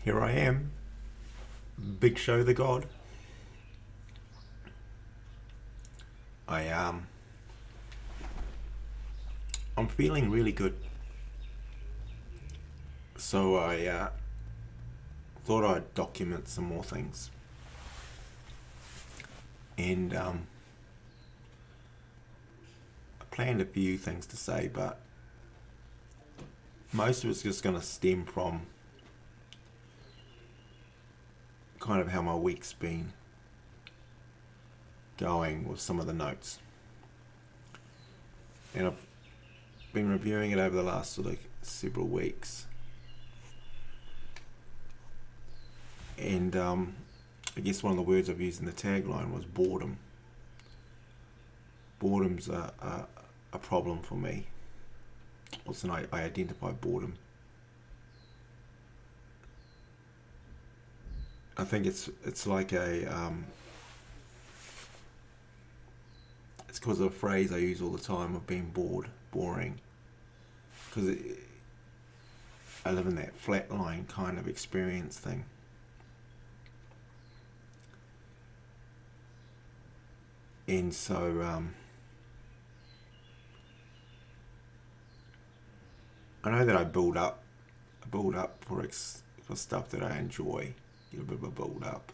Here I am, bigSHow, theGod. I'm feeling really good, so I thought I'd document some more things, and I planned a few things to say, but most of it's just going to stem from kind of how my week's been going with some of the notes, and I've been reviewing it over the last sort of several weeks, and I guess one of the words I've used in the tagline was boredom. Boredom's a problem for me. Also, I identify boredom. I think it's like it's because of a phrase I use all the time of being bored, boring. Because I live in that flatline kind of experience thing. And so I know that I build up for stuff that I enjoy. Get a bit of a build up,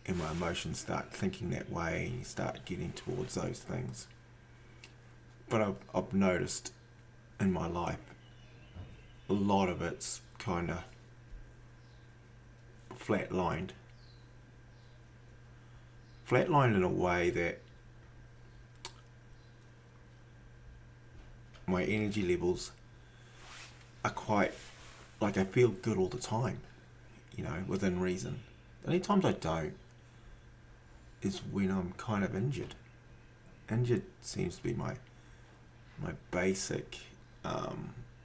and my emotions start thinking that way, and you start getting towards those things. But I've noticed in my life, a lot of it's kind of flatlined. Flatlined in a way that my energy levels are quite, like, I feel good all the time, within reason. The only times I don't is when I'm kind of injured. Injured seems to be my basic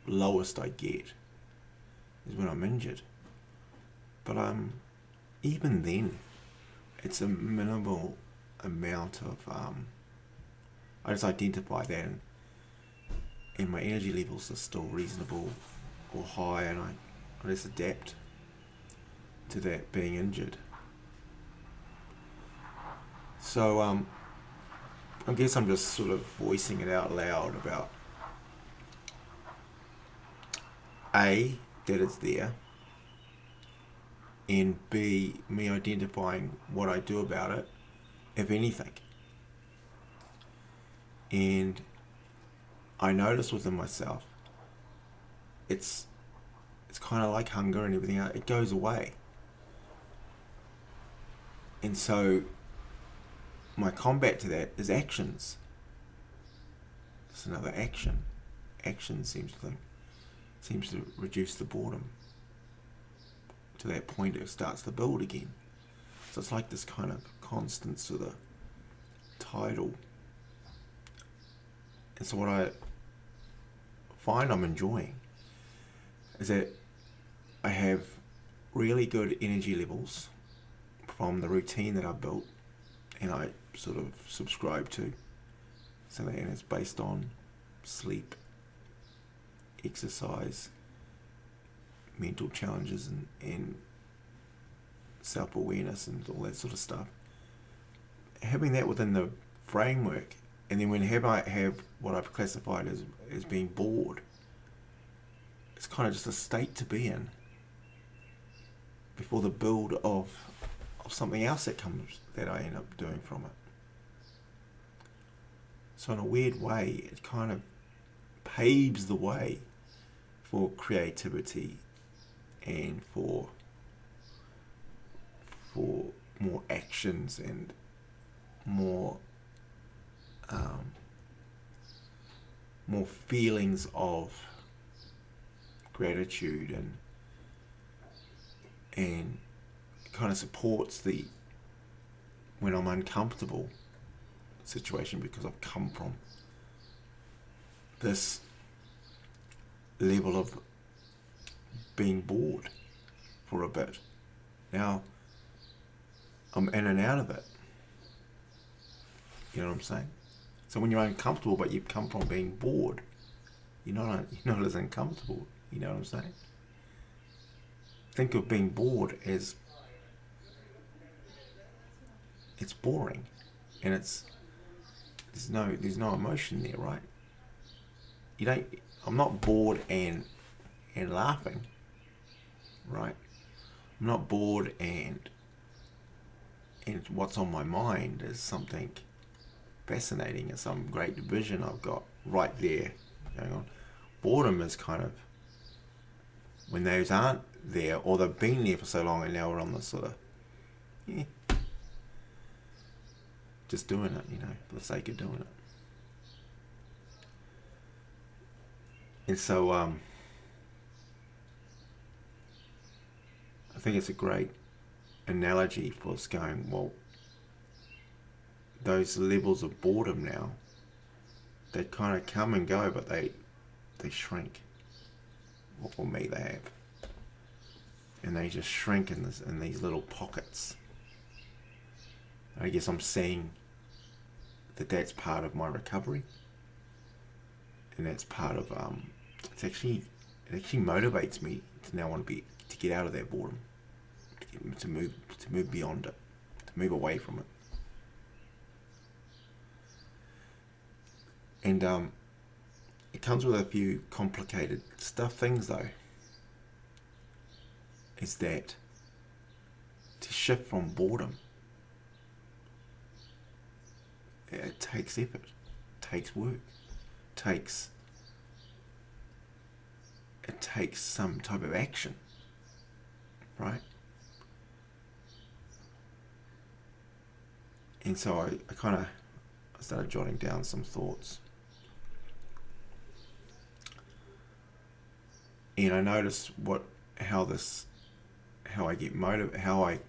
lowest I get is when I'm injured. But even then, it's a minimal amount of I just identify that, and my energy levels are still reasonable or high, and I just adapt to that being injured. So I guess I'm just sort of voicing it out loud about A, that it's there, and B, me identifying what I do about it, if anything. And I notice within myself, it's kind of like hunger and everything else. It goes away. And so my combat to that is actions. It's another action. Action seems to reduce the boredom to that point it starts to build again. So it's like this kind of constant sort of tidal. And so what I find I'm enjoying is that I have really good energy levels from the routine that I've built and I sort of subscribe to. So that, and it's based on sleep, exercise, mental challenges, and self-awareness and all that sort of stuff. Having that within the framework, and then when I have what I've classified as being bored, it's kind of just a state to be in before the build of something else that I end up doing from it. So in a weird way, it kind of paves the way for creativity and for more actions and more feelings of gratitude, and it kind of supports the when I'm uncomfortable situation, because I've come from this level of being bored for a bit. Now I'm in and out of it. You know what I'm saying? So when you're uncomfortable but you've come from being bored, you're not as uncomfortable. You know what I'm saying? think of being bored as it's boring, and there's no emotion there, right? You don't. I'm not bored and laughing, right? I'm not bored and what's on my mind is something fascinating and some great vision I've got right there going on. Boredom is kind of when those aren't there, or they've been there for so long and now we're on this sort of just doing it, for the sake of doing it. And so I think it's a great analogy for us going, well, those levels of boredom now, they kind of come and go, but they shrink. Well, for me, they have. And they just shrink in these little pockets. I guess I'm seeing that that's part of my recovery. And that's part of, it actually motivates me to now want to get out of that boredom, to move beyond it, to move away from it. And it comes with a few complicated things though. Is that to shift from boredom, it takes effort, takes work, it takes some type of action, right? And so I started jotting down some thoughts. And I noticed how I get motivated, how I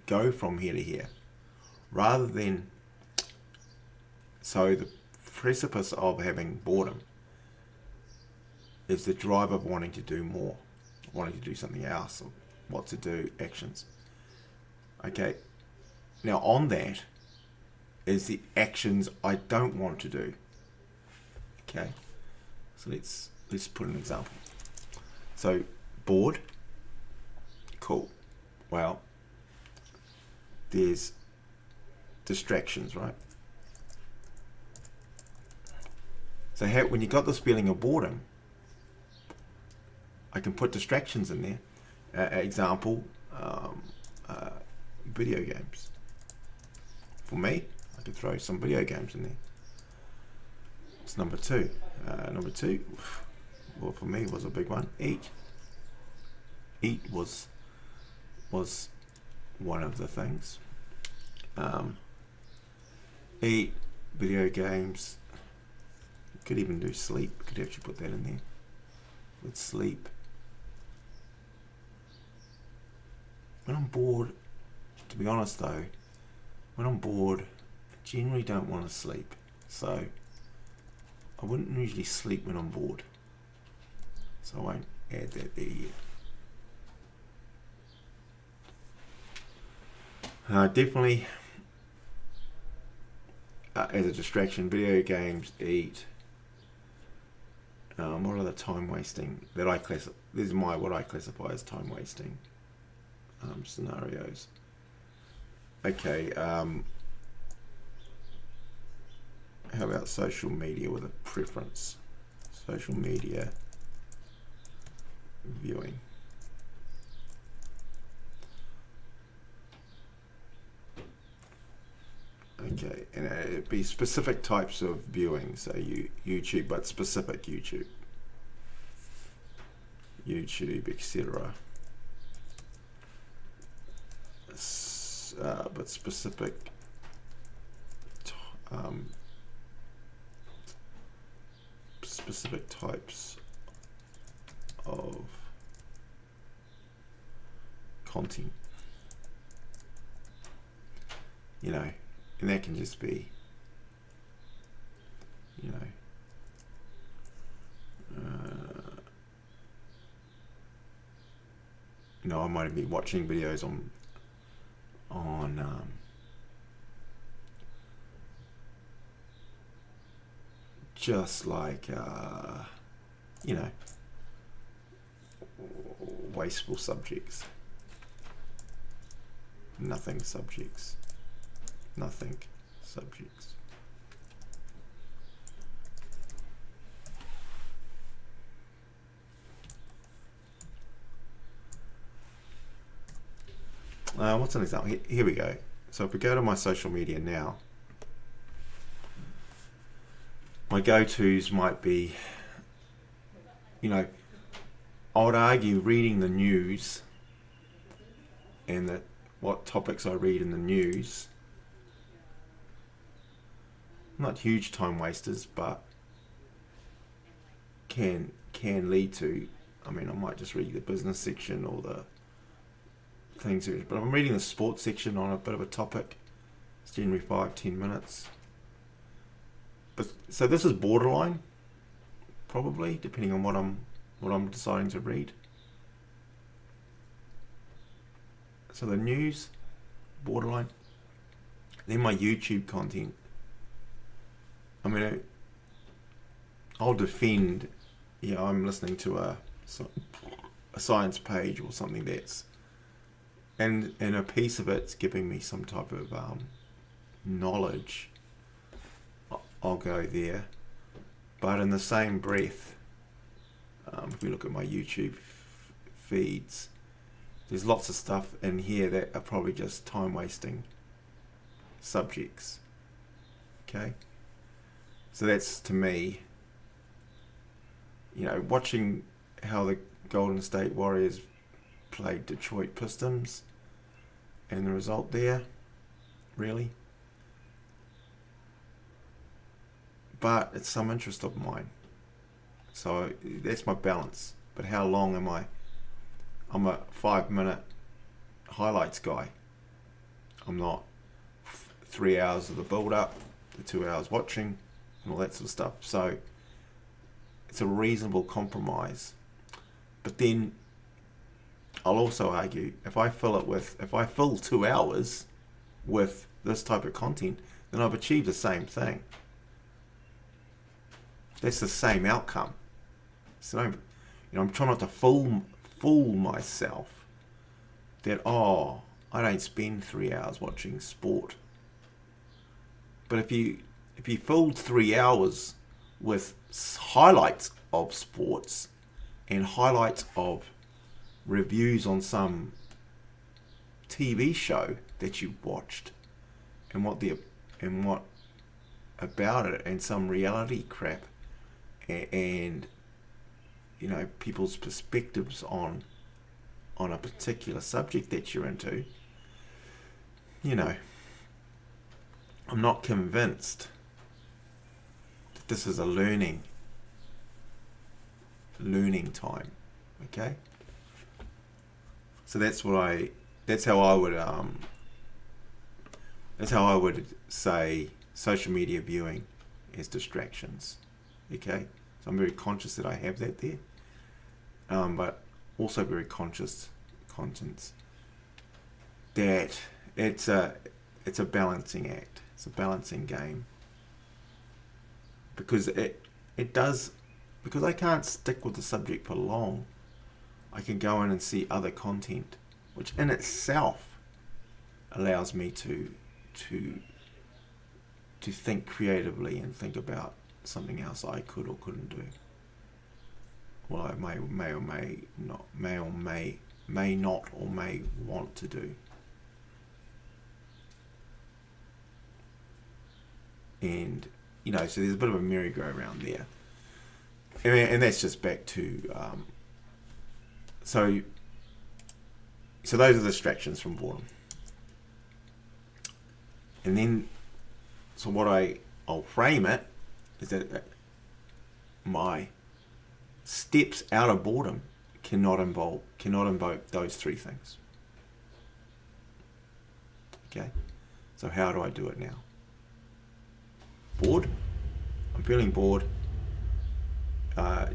go from here to here, rather than, so the precipice of having boredom is the drive of wanting to do more, wanting to do something else, or what to do, actions. Okay, now on that is the actions I don't want to do. Okay, so let's put an example. So, bored, cool. Well, there's distractions, right? So when you got this feeling of boredom, I can put distractions in there. Example, video games. For me, I could throw some video games in there. It's number two. Number two, well, for me, was a big one. Eat was one of the things. Eat, video games. Could even do sleep. Could actually put that in there. With sleep. When I'm bored, to be honest though, when I'm bored, I generally don't want to sleep. So I wouldn't usually sleep when I'm bored. So I won't add that there yet. Definitely as a distraction, video games, eat. What are the time wasting that I classify? This is what I classify as time wasting scenarios. Okay. How about social media with a preference? Social media viewing. Okay, and it'd be specific types of viewing, so YouTube, but specific YouTube, etc. But specific types of content, and that can just be, I might be watching videos on just like wasteful subjects. Nothing subjects. Nothing subjects. What's an example? Here we go. So if we go to my social media now, my go-tos might be, you know, I would argue reading the news and what topics I read in the news, not huge time wasters, but can lead to, I mean, I might just read the business section or the things, but I'm reading the sports section on a bit of a topic. It's generally 5-10 minutes. But so this is borderline, probably, depending on what I'm deciding to read. So the news, borderline. Then my YouTube content. I mean, I'll defend, you know, I'm listening to a science page or something that's, and a piece of it's giving me some type of knowledge. I'll go there. But in the same breath, if we look at my YouTube feeds, there's lots of stuff in here that are probably just time wasting subjects. Okay? So that's, to me, you know, watching how the Golden State Warriors played Detroit Pistons and the result there, really. But it's some interest of mine. So that's my balance. But how long am I? I'm a 5-minute highlights guy. I'm not 3 hours of the build up, the 2 hours watching, and all that sort of stuff. So it's a reasonable compromise. But then I'll also argue, if I fill 2 hours with this type of content, then I've achieved the same thing. That's the same outcome. So, you know, I'm trying not to fool myself that, oh, I don't spend 3 hours watching sport. But if you filled 3 hours with highlights of sports and highlights of reviews on some TV show that you watched and what about it, and some reality crap, and you know, people's perspectives on a particular subject that you're into, you know, I'm not convinced that this is a learning time. Okay, so that's how I would say social media viewing is distractions. Okay, so I'm very conscious that I have that there, but also very conscious that it's a balancing act. It's a balancing game, because because I can't stick with the subject for long. I can go in and see other content, which in itself allows me to think creatively and think about something else I could or couldn't do. Well, I may or may not or may want to do. And, you know, so there's a bit of a merry-go-round there. And that's just back to, so those are the distractions from boredom. And then, so what I'll frame it is that my steps out of boredom cannot invoke those three things. Okay, so how do I do it now? Bored. I'm feeling bored.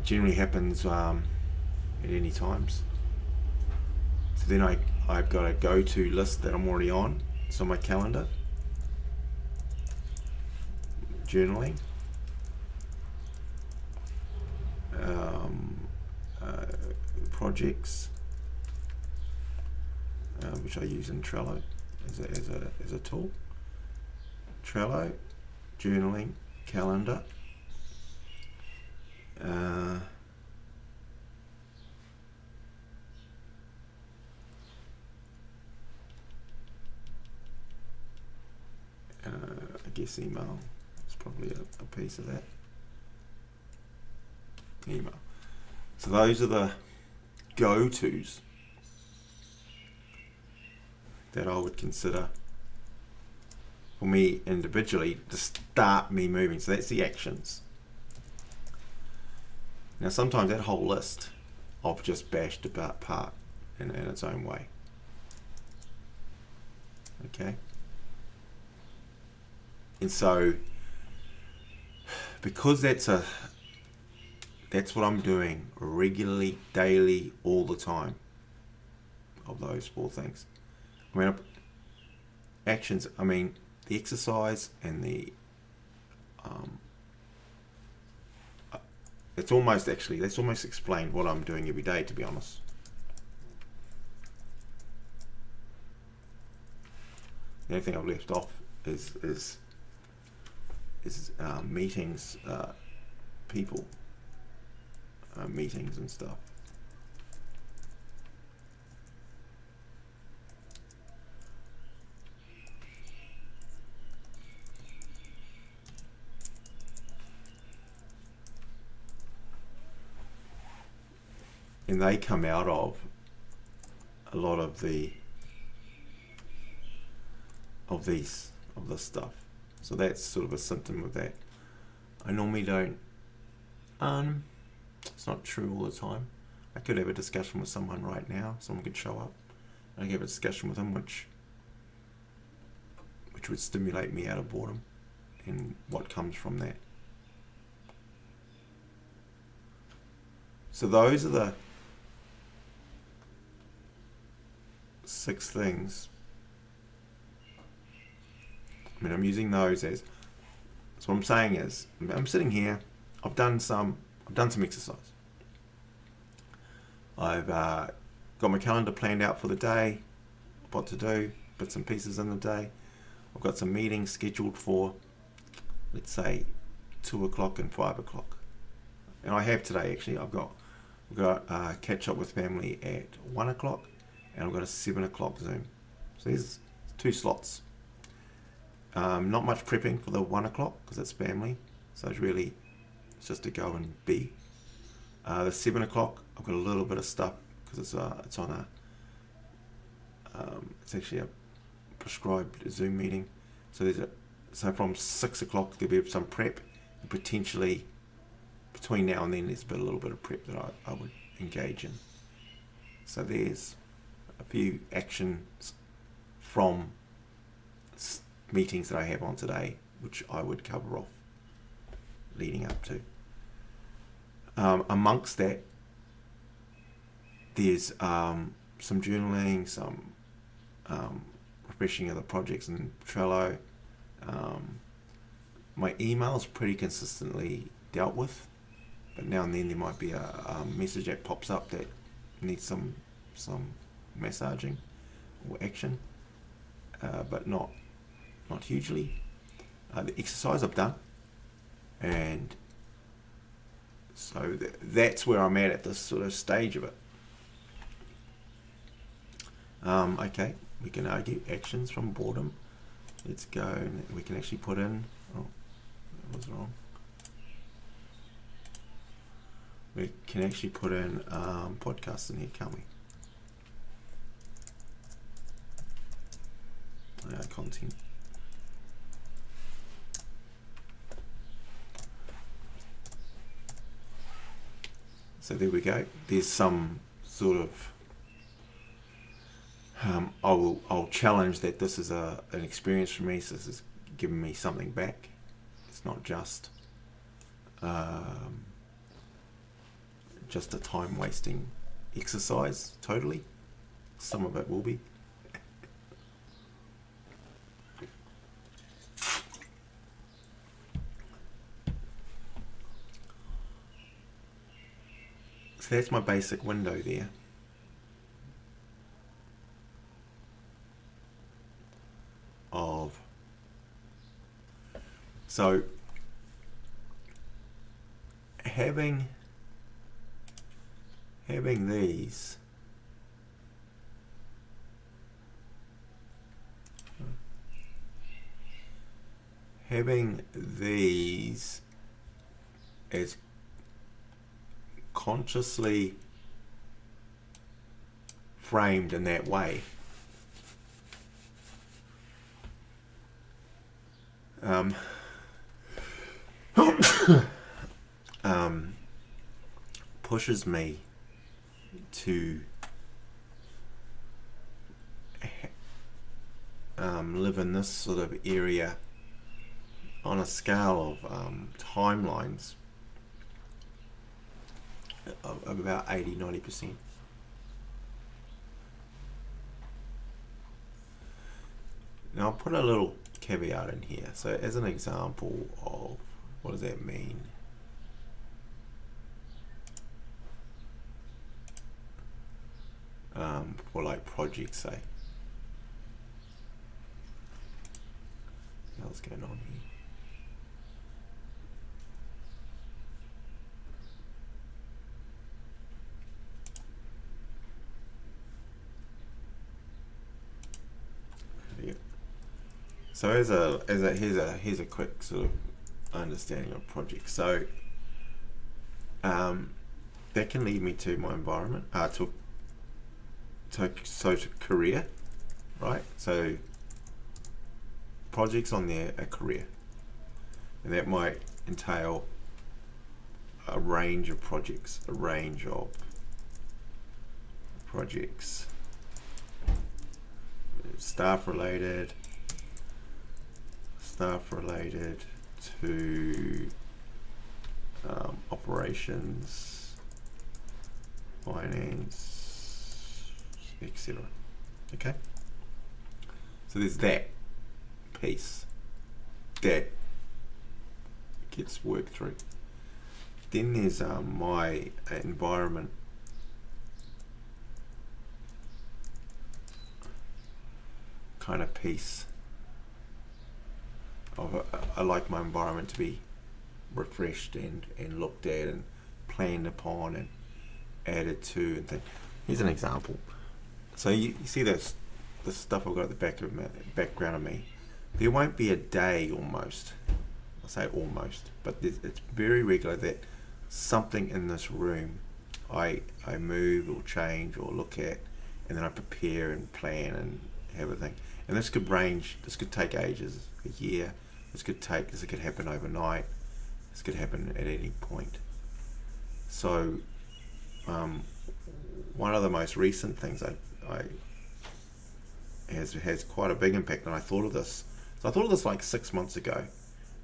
Generally happens at any times. So then I've got a go-to list that I'm already on. It's on my calendar. Journaling. projects, which I use in Trello as a tool. Trello, journaling, calendar. I guess email is probably a piece of that. Email. So those are the go-tos that I would consider for me individually to start me moving. So that's the actions. Now sometimes that whole list I've just bashed apart in its own way. Okay. And so because that's what I'm doing regularly, daily, all the time, of those 4 things. I mean, actions, I mean, the exercise and the, that's almost explained what I'm doing every day, to be honest. The only thing I've left off is meetings, people, meetings and stuff. And they come out of a lot of this stuff. So that's sort of a symptom of that. I normally don't, it's not true all the time. I could have a discussion with someone right now. Someone could show up and I could have a discussion with them which would stimulate me out of boredom and what comes from that. So those are the 6 things. I mean, I'm using those as, so what I'm saying is, I'm sitting here, I've done some exercise. I've got my calendar planned out for the day, what to do, bits and pieces in the day. I've got some meetings scheduled for, let's say, 2 o'clock and 5 o'clock. And I have today actually, I've got catch up with family at 1 o'clock and I've got a 7 o'clock Zoom. So there's 2 slots. Not much prepping for the 1 o'clock because it's family. So it's just to go and be. The 7 o'clock, I've got a little bit of stuff because it's on it's actually a prescribed Zoom meeting. So so from 6 o'clock there'll be some prep, and potentially between now and then there's a little bit of prep that I would engage in. So there's a few actions from meetings that I have on today which I would cover off leading up to. Amongst that, there's some journaling, some refreshing of the projects in Trello. My email's pretty consistently dealt with, but now and then there might be a message that pops up that needs some massaging or action, but not hugely. The exercise I've done, and so that's where I'm at this sort of stage of it. Okay, we can argue actions from boredom. Let's go, and we can actually put in, oh, that was wrong. We can actually put in podcasts in here, can't we? Content. So there we go. There's some sort of, I'll challenge that this is an experience for me. So this is giving me something back. It's not just a time wasting exercise. Totally, some of it will be. So that's my basic window there. So having these as consciously framed in that way pushes me to live in this sort of area on a scale of timelines of about 80-90%. Now I'll put a little caveat in here. So as an example of what does that mean? For like projects, say. What's going on here? So here's a quick sort of understanding of projects. So that can lead me to my environment, to career, right? So projects on there are career, and that might entail a range of projects, staff related to operations, finance, etc. Okay, so there's that piece that gets worked through. Then there's my environment kind of piece of I like my environment to be refreshed and looked at and planned upon and added to and things. Here's an example. So you see this stuff I've got at the background of me. There won't be a day almost, I say almost, but it's very regular that something in this room I move or change or look at, and then I prepare and plan and have everything. And this could take ages, a year. This could happen overnight. This could happen at any point. So one of the most recent things has quite a big impact, and I thought of this. So I thought of this like 6 months ago,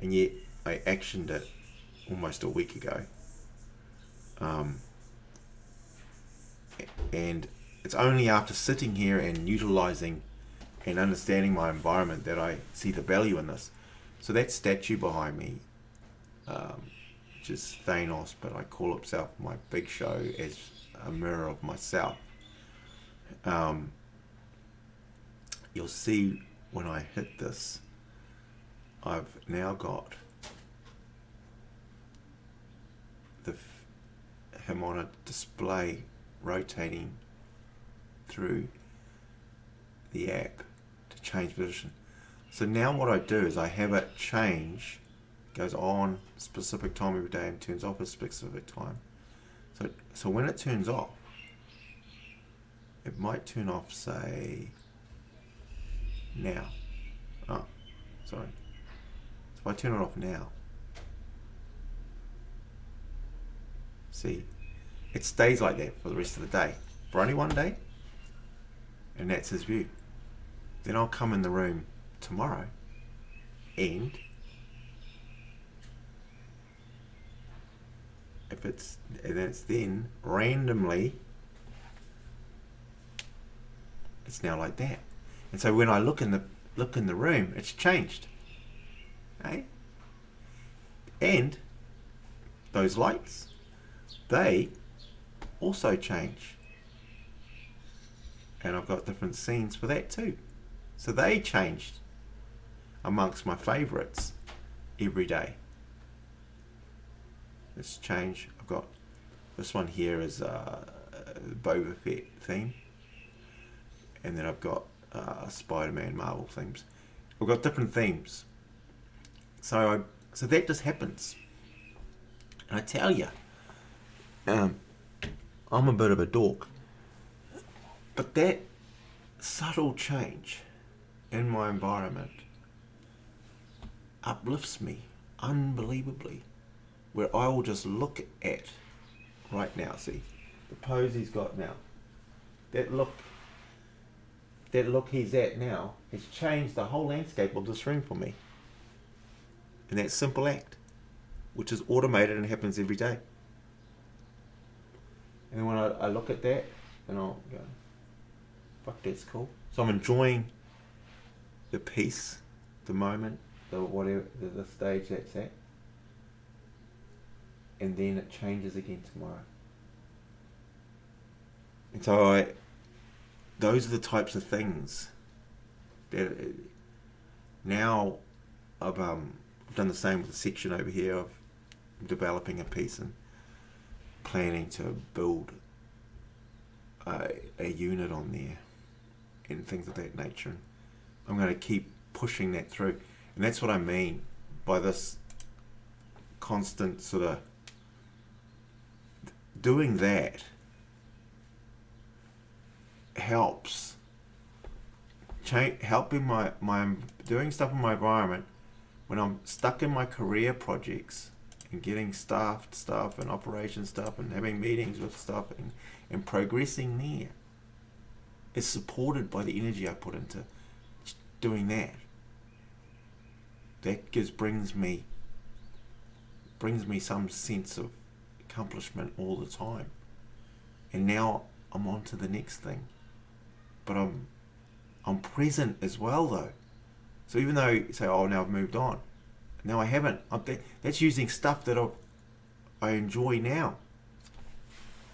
and yet I actioned it almost a week ago. And it's only after sitting here and utilizing and understanding my environment that I see the value in this. So that statue behind me, which is Thanos, but I call himself my bigSHow as a mirror of myself. You'll see when I hit this, I've now got him on a display rotating through the app to change position. So now what I do is I have it change, goes on a specific time every day and turns off a specific time. So when it turns off, it might turn off, say, now. Oh, sorry. So if I turn it off now, see, it stays like that for the rest of the day, for only one day, and that's his view. Then I'll come in the room tomorrow, and then randomly, it's now like that. And so when I look in the room, it's changed. Okay? And those lights, they also change. And I've got different scenes for that too. So they changed amongst my favourites every day. Let's change. I've got this one here is Boba Fett theme. And then I've got Spider-Man Marvel themes. We've got different themes. So that just happens. And I tell you, I'm a bit of a dork. But that subtle change in my environment uplifts me unbelievably. Where I will just look at right now, see, the pose he's got now. That look he's at now has changed the whole landscape of this room for me. And that simple act, which is automated and happens every day. And then when I look at that, and I'll go, fuck, that's cool. So I'm enjoying the piece, the moment, the stage that's at. And then it changes again tomorrow. And so those are the types of things that now I've done the same with the section over here. I'm developing a piece and planning to build a unit on there and things of that nature. And I'm going to keep pushing that through. And that's what I mean by this constant sort of doing that helps helping my doing stuff in my environment when I'm stuck in my career projects and getting stuff and operation stuff and having meetings with stuff and progressing there is supported by the energy I put into doing that. That brings me some sense of accomplishment all the time. And now I'm on to the next thing. But I'm present as well though. So even though you say, oh, now I've moved on. No, I haven't. That's using stuff that I enjoy now.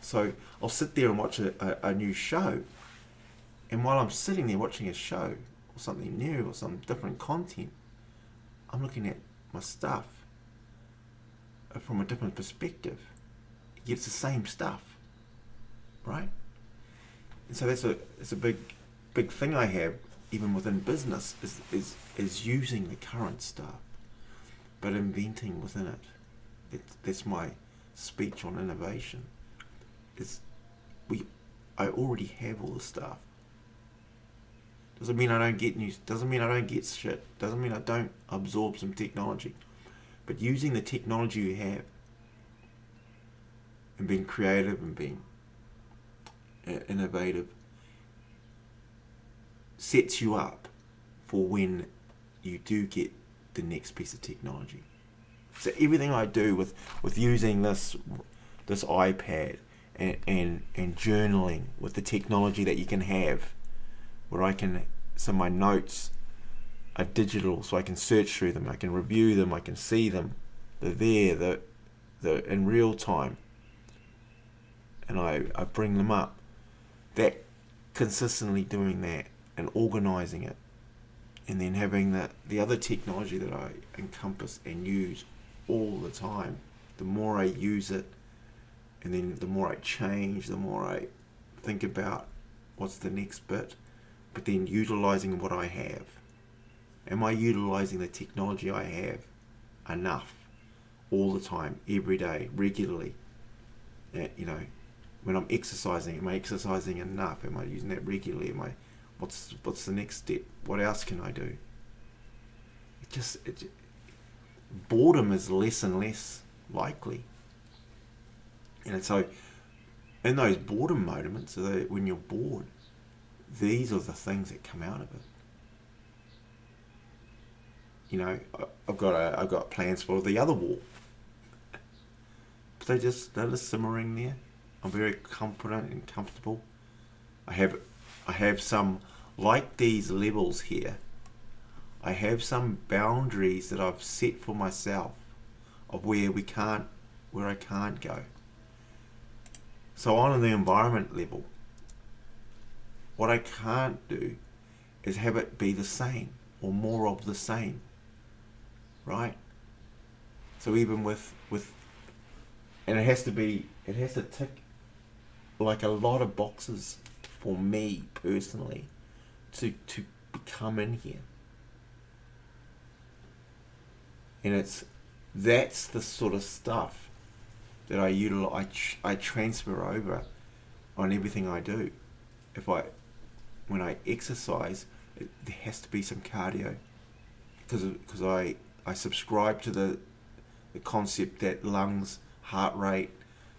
So I'll sit there and watch a new show. And while I'm sitting there watching a show or something new or some different content, I'm looking at my stuff from a different perspective. Yet it's the same stuff, right? And so that's a big thing I have even within business is using the current stuff, but inventing within it. That's my speech on innovation. I already have all the stuff. Doesn't mean I don't get news. Doesn't mean I don't get shit. Doesn't mean I don't absorb some technology. But using the technology you have and being creative and being innovative sets you up for when you do get the next piece of technology. So everything I do with using this iPad and journaling with the technology that you can have, where so my notes are digital, so I can search through them, I can review them, I can see them, they're there, they're in real time, and I bring them up. That consistently doing that and organizing it, and then having the other technology that I encompass and use all the time, the more I use it, and then the more I change, the more I think about what's the next bit, but then utilizing what I have. Am I utilizing the technology I have enough all the time, every day, regularly? When I'm exercising, am I exercising enough? Am I using that regularly? What's the next step? What else can I do? Boredom is less and less likely. And so in those boredom moments, when you're bored, these are the things that come out of it. I've got plans for the other wall. But they're just simmering there. I'm very confident and comfortable. I have some, like these levels here, I have some boundaries that I've set for myself of where I can't go. So on the environment level, what I can't do is have it be the same or more of the same, right? So even with and it has to tick like a lot of boxes for me personally to come in here. And that's the sort of stuff that I utilize, I transfer over on everything I do. When I exercise, there has to be some cardio, because I subscribe to the concept that lungs, heart rate,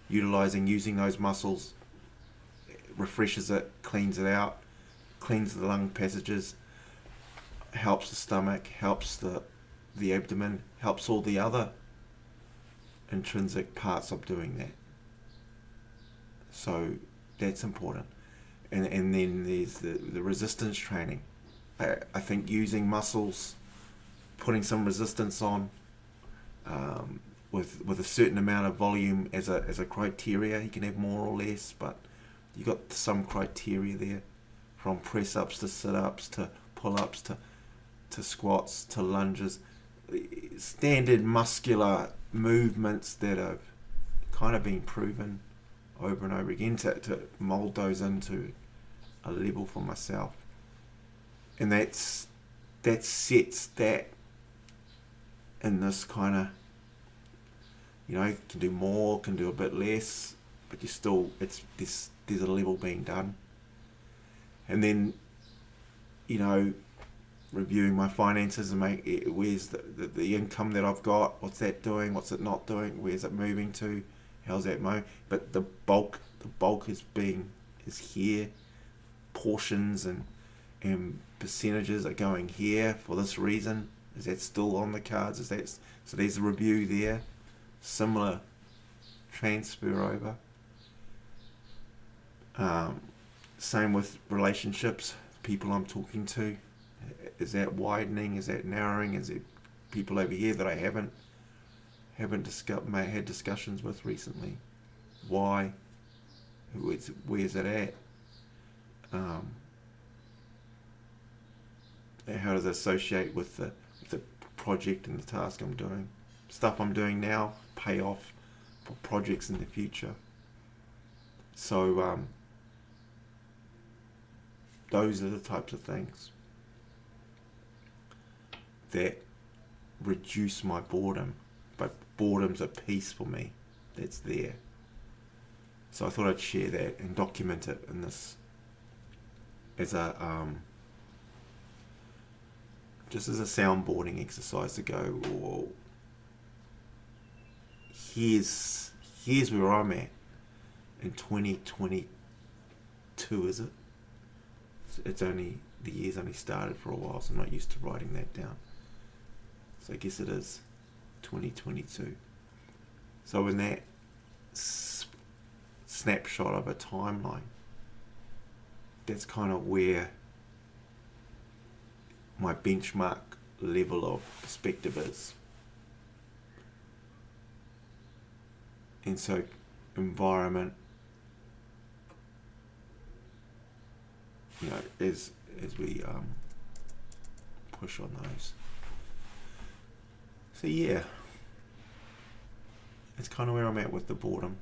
using those muscles refreshes it, cleans it out, cleans the lung passages, helps the stomach, helps the abdomen, helps all the other intrinsic parts of doing that. So that's important. And then there's the resistance training. I think using muscles, putting some resistance on, with a certain amount of volume as a criteria. You can have more or less, but you got some criteria there, from press ups to sit ups to pull ups to squats to lunges, standard muscular movements that have kind of been proven over and over again, to mold those into a level for myself. And that sets that in this kind of, can do more, can do a bit less, but there's a level being done. And then, reviewing my finances and where's the income that I've got, what's that doing, what's it not doing, where's it moving to, how's that moving? But the bulk is here, portions and percentages are going here for this reason. Is that still on the cards? So there's a review there, similar transfer over. Same with relationships, people I'm talking to. Is that widening? Is that narrowing? Is it people over here that I haven't had discussions with recently? Why? Where's it at? How does it associate with the project and the task I'm doing? Stuff I'm doing now pay off for projects in the future. So those are the types of things that reduce my boredom. But boredom's a piece for me that's there. So I thought I'd share that and document it in this as just as a soundboarding exercise to go, or here's where I'm at in 2022, is it? It's only, the year's only started for a while, so I'm not used to writing that down. So I guess it is 2022. So in that snapshot of a timeline, that's kind of where my benchmark level of perspective is. And so environment, as we push on those. So yeah, it's kind of where I'm at with the boredom,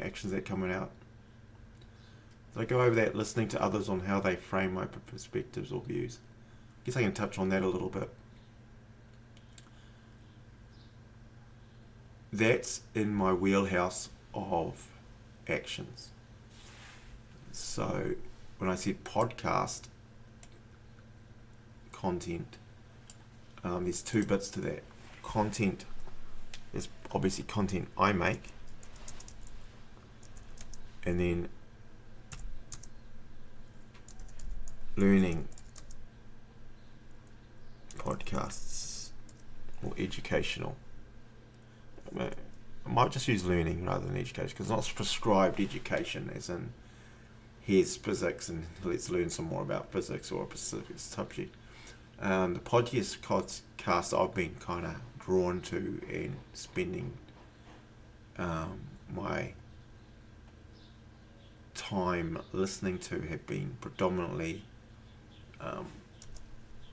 actions that are coming out. So I go over that, listening to others on how they frame my perspectives or views. I guess I can touch on that a little bit. That's in my wheelhouse of actions. So when I said podcast content, there's two bits to that. Content is obviously content I make, and then learning podcasts or educational. I might just use learning rather than education, because it's not prescribed education as in here's physics and let's learn some more about physics or a specific subject. The podcast I've been kind of drawn to and spending my time listening to have been predominantly,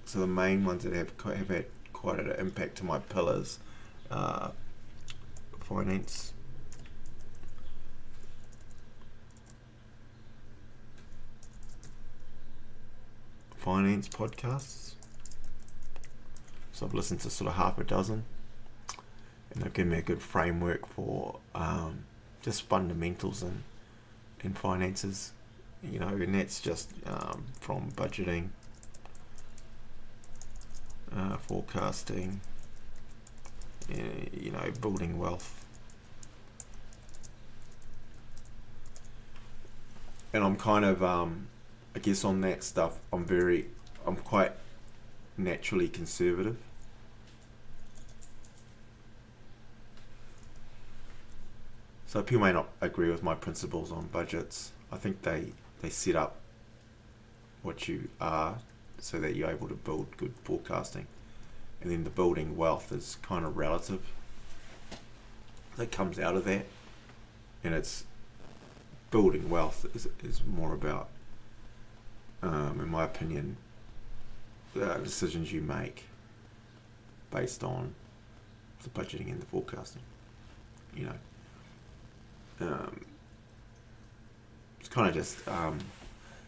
so the main ones that have had quite an impact to my pillars, finance, podcasts. So I've listened to sort of half a dozen, and they've given me a good framework for just fundamentals in finances, and that's just from budgeting, forecasting, building wealth. And I'm kind of, I guess on that stuff, I'm quite naturally conservative. So people may not agree with my principles on budgets. I think they set up what you are so that you're able to build good forecasting. And then the building wealth is kind of relative. That comes out of that. And it's building wealth is more about, in my opinion, the decisions you make based on the budgeting and the forecasting. It's kind of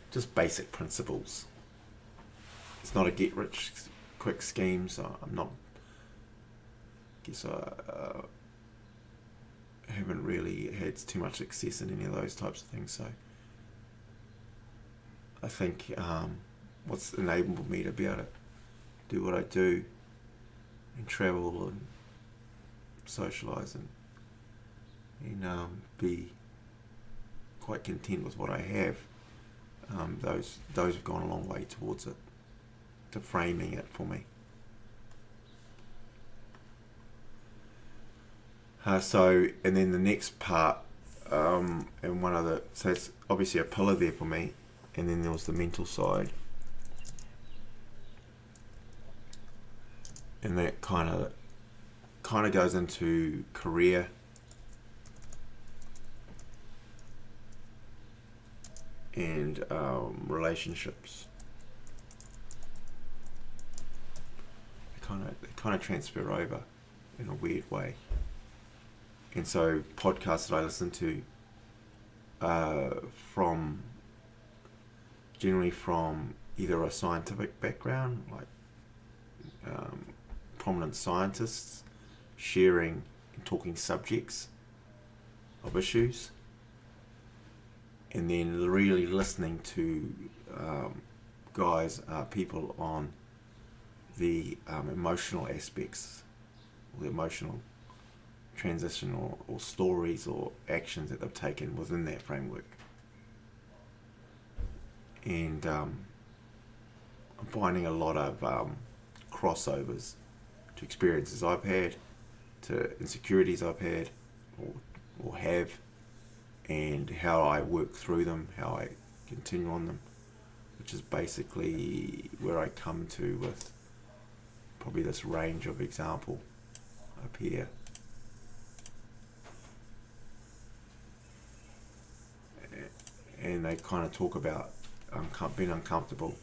just basic principles. It's not a get rich quick scheme, so I'm not. I haven't really had too much success in any of those types of things. So I think what's enabled me to be able to do what I do and travel and socialise and be quite content with what I have. Those have gone a long way towards it, to framing it for me. So, and then the next part, and so it's obviously a pillar there for me, and then there was the mental side, and that kind of goes into career. And relationships. They kind of transfer over in a weird way. And so podcasts that I listen to, generally from either a scientific background, like prominent scientists sharing and talking subjects of issues, and then really listening to people on the emotional aspects, or the emotional transition, or stories or actions that they've taken within that framework. And I'm finding a lot of crossovers to experiences I've had, to insecurities I've had or have, and how I work through them, how I continue on them, which is basically where I come to with probably this range of example up here. And they kind of talk about being uncomfortable,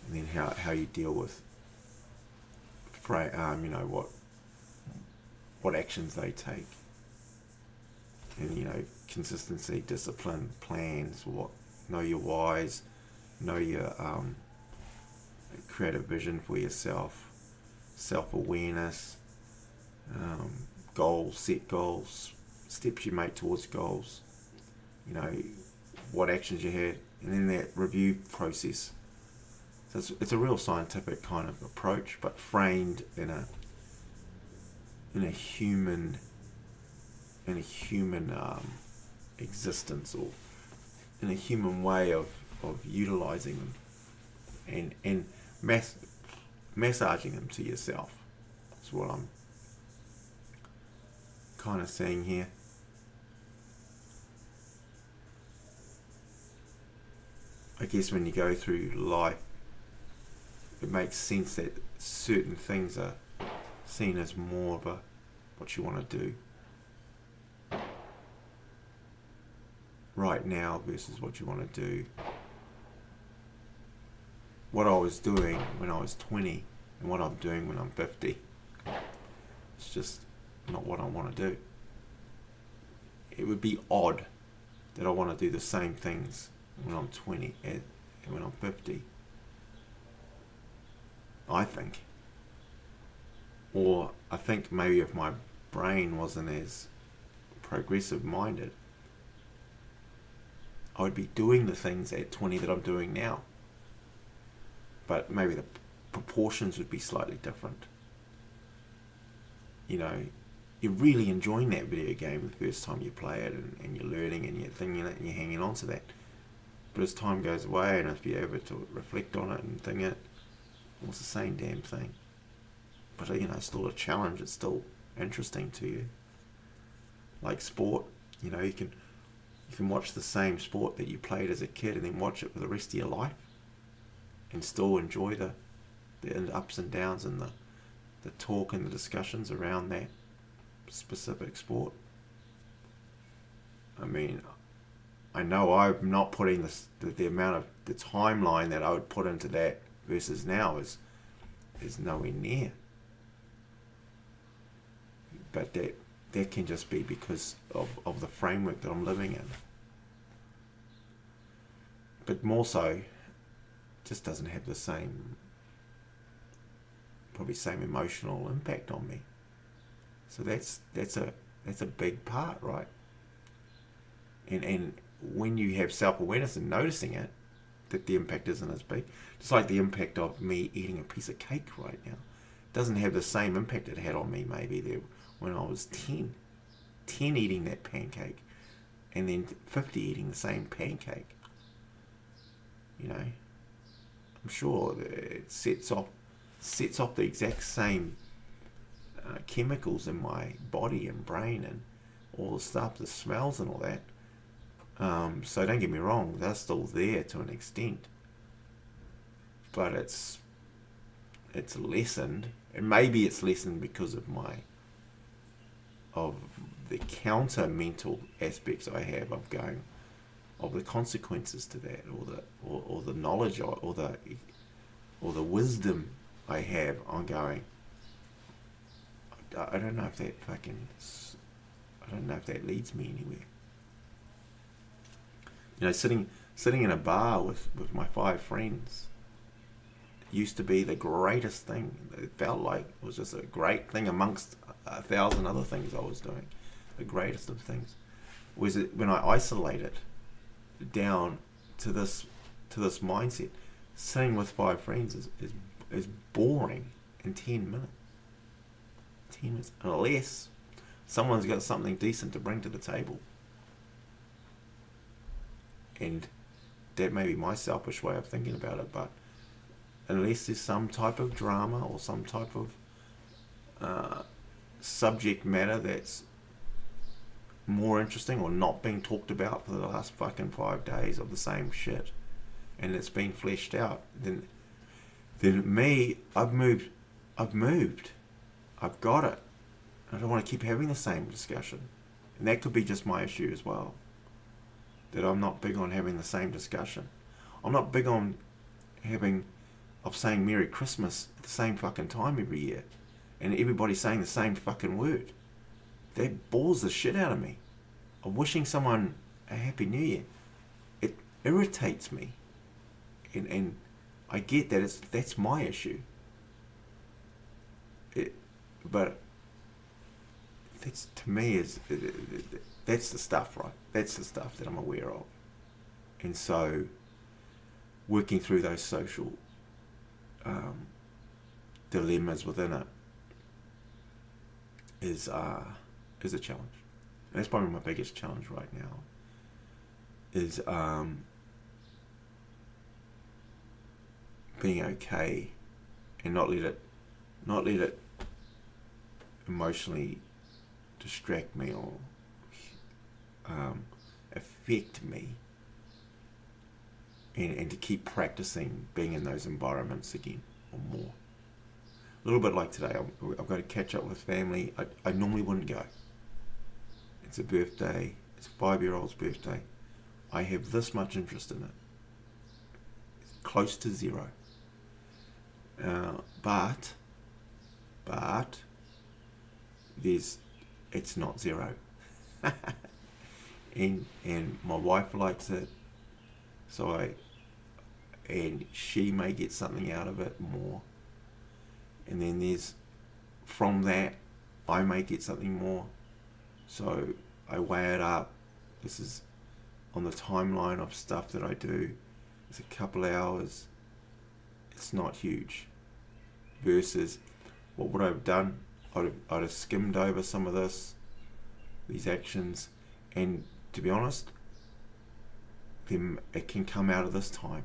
and then how you deal with what actions they take. And consistency, discipline, plans, know your whys, know your create a vision for yourself, self-awareness, goals, set goals, steps you make towards goals, what actions you had, and then that review process. So it's a real scientific kind of approach, but framed in a human existence, or in a human way of utilizing them and massaging them to yourself. That's what I'm kind of saying here. I guess when you go through life, it makes sense that certain things are seen as more of what you want to do, right now versus what you want to do. What I was doing when I was 20 and what I'm doing when I'm 50. It's just not what I want to do. It would be odd that I want to do the same things when I'm 20 and when I'm 50. I think. Or I think maybe if my brain wasn't as progressive minded, I would be doing the things at 20 that I'm doing now. But maybe the proportions would be slightly different. You know, you're really enjoying that video game the first time you play it, and you're learning and you're thinking it and you're hanging on to that. But as time goes away and if you're able to reflect on it and think it, well, it's the same damn thing. But you know, it's still a challenge. It's still interesting to you. Like sport, you know, you can watch the same sport that you played as a kid and then watch it for the rest of your life and still enjoy the ups and downs and the talk and the discussions around that specific sport. I mean, I know I'm not putting the amount of the timeline that I would put into that versus now is nowhere near. But that can just be because of the framework that I'm living in. But more so, just doesn't have the same, probably same emotional impact on me. So that's a big part, right? And when you have self-awareness and noticing it, that the impact isn't as big. Just like the impact of me eating a piece of cake right now. It doesn't have the same impact it had on me maybe there when I was 10 eating that pancake, and then 50 eating the same pancake. You know, I'm sure that it sets off the exact same chemicals in my body and brain and all the stuff, the smells and all that. So don't get me wrong, they're still there to an extent, but it's lessened, and maybe it's lessened because of the counter mental aspects I have of the consequences to that, or the knowledge or the wisdom I have on going, I don't know if that leads me anywhere. You know, sitting in a bar with my 5 friends used to be the greatest thing. It felt like it was just a great thing amongst 1,000 other things I was doing. The greatest of things was it when I isolated down to this mindset. Sitting with 5 friends is boring in 10 minutes. 10 minutes, unless someone's got something decent to bring to the table. And that may be my selfish way of thinking about it, but unless there's some type of drama or some type of subject matter that's more interesting or not being talked about for the last fucking 5 days of the same shit, and it's been fleshed out, then me, I've moved, I've got it. I don't want to keep having the same discussion, and that could be just my issue as well. That I'm not big on having the same discussion. I'm not big on saying Merry Christmas at the same fucking time every year, and everybody saying the same fucking word. That bores the shit out of me. Of wishing someone a Happy New Year. It irritates me, and I get that that's my issue. But that's, to me, that's the stuff, right? That's the stuff that I'm aware of. And so working through those social dilemmas within it is a challenge. And that's probably my biggest challenge right now, is being okay and not let it emotionally distract me or affect me, and to keep practicing being in those environments again or more. A little bit like today, I've got to catch up with family. I normally wouldn't go. It's a birthday. It's a 5-year-old's birthday. I have this much interest in it. It's close to zero. But it's not zero. and my wife likes it, and she may get something out of it more. And then from that, I may get something more. So I weigh it up. This is on the timeline of stuff that I do. It's a couple hours. It's not huge. Versus, what would I have done? I'd have skimmed over some of these actions, and to be honest, it can come out of this time.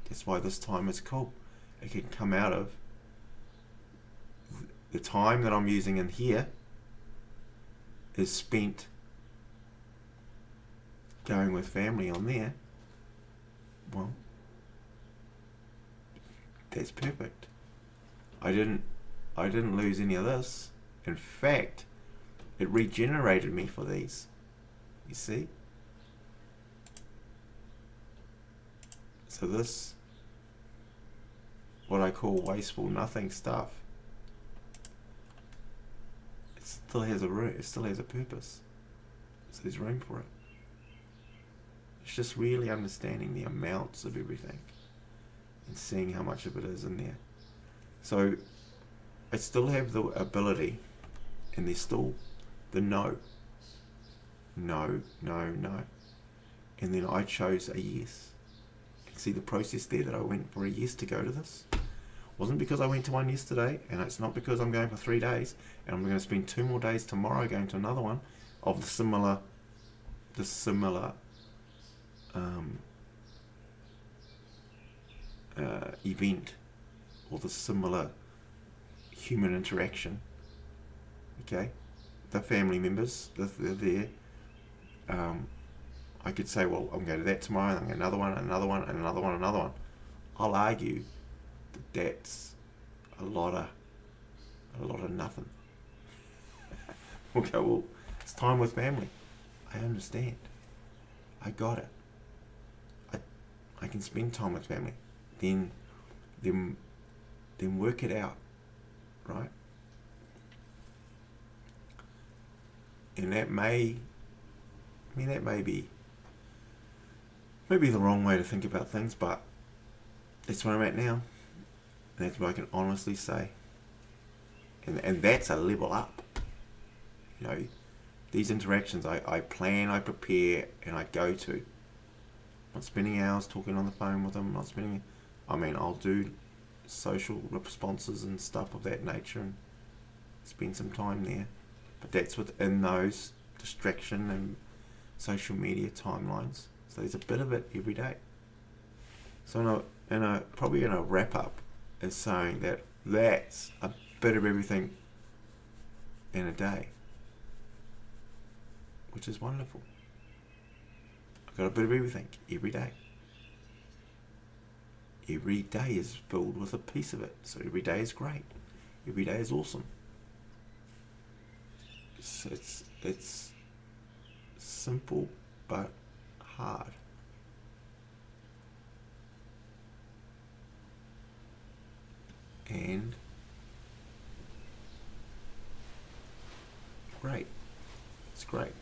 That's why this time is cool. It can come out of the time that I'm using in here is spent going with family on there. Well, that's perfect. I didn't lose any of this. In fact, it regenerated me for these. You see? So this, what I call wasteful nothing stuff, it still has a room, it still has a purpose. So there's room for it. It's just really understanding the amounts of everything and seeing how much of it is in there. So I still have the ability, and there's still the no. No, no, no. And then I chose a yes. See the process there, that I went for a yes to go to this? Wasn't because I went to one yesterday, and it's not because I'm going for 3 days, and I'm going to spend 2 more days tomorrow going to another one of the similar event, or the similar human interaction. Okay, the family members, they're there. I could say, well, I'm going to that tomorrow, and I'm going to another one, another one, and another one, another one. I'll argue that that's a lot of nothing. We'll go, well, it's time with family. I understand. I got it. I can spend time with family. Then work it out, right? And that may be the wrong way to think about things, but that's where I'm at now. And that's what I can honestly say. And that's a level up. You know, these interactions I plan, I prepare, and I go to. I'm not spending hours talking on the phone with them. I'll do social responses and stuff of that nature and spend some time there. But that's within those distraction and social media timelines. So there's a bit of it every day. So probably in a wrap up is saying that's a bit of everything in a day, which is wonderful. I've got a bit of everything every day. Every day is filled with a piece of it. So every day is great. Every day is awesome. It's simple but hard. And great. It's great.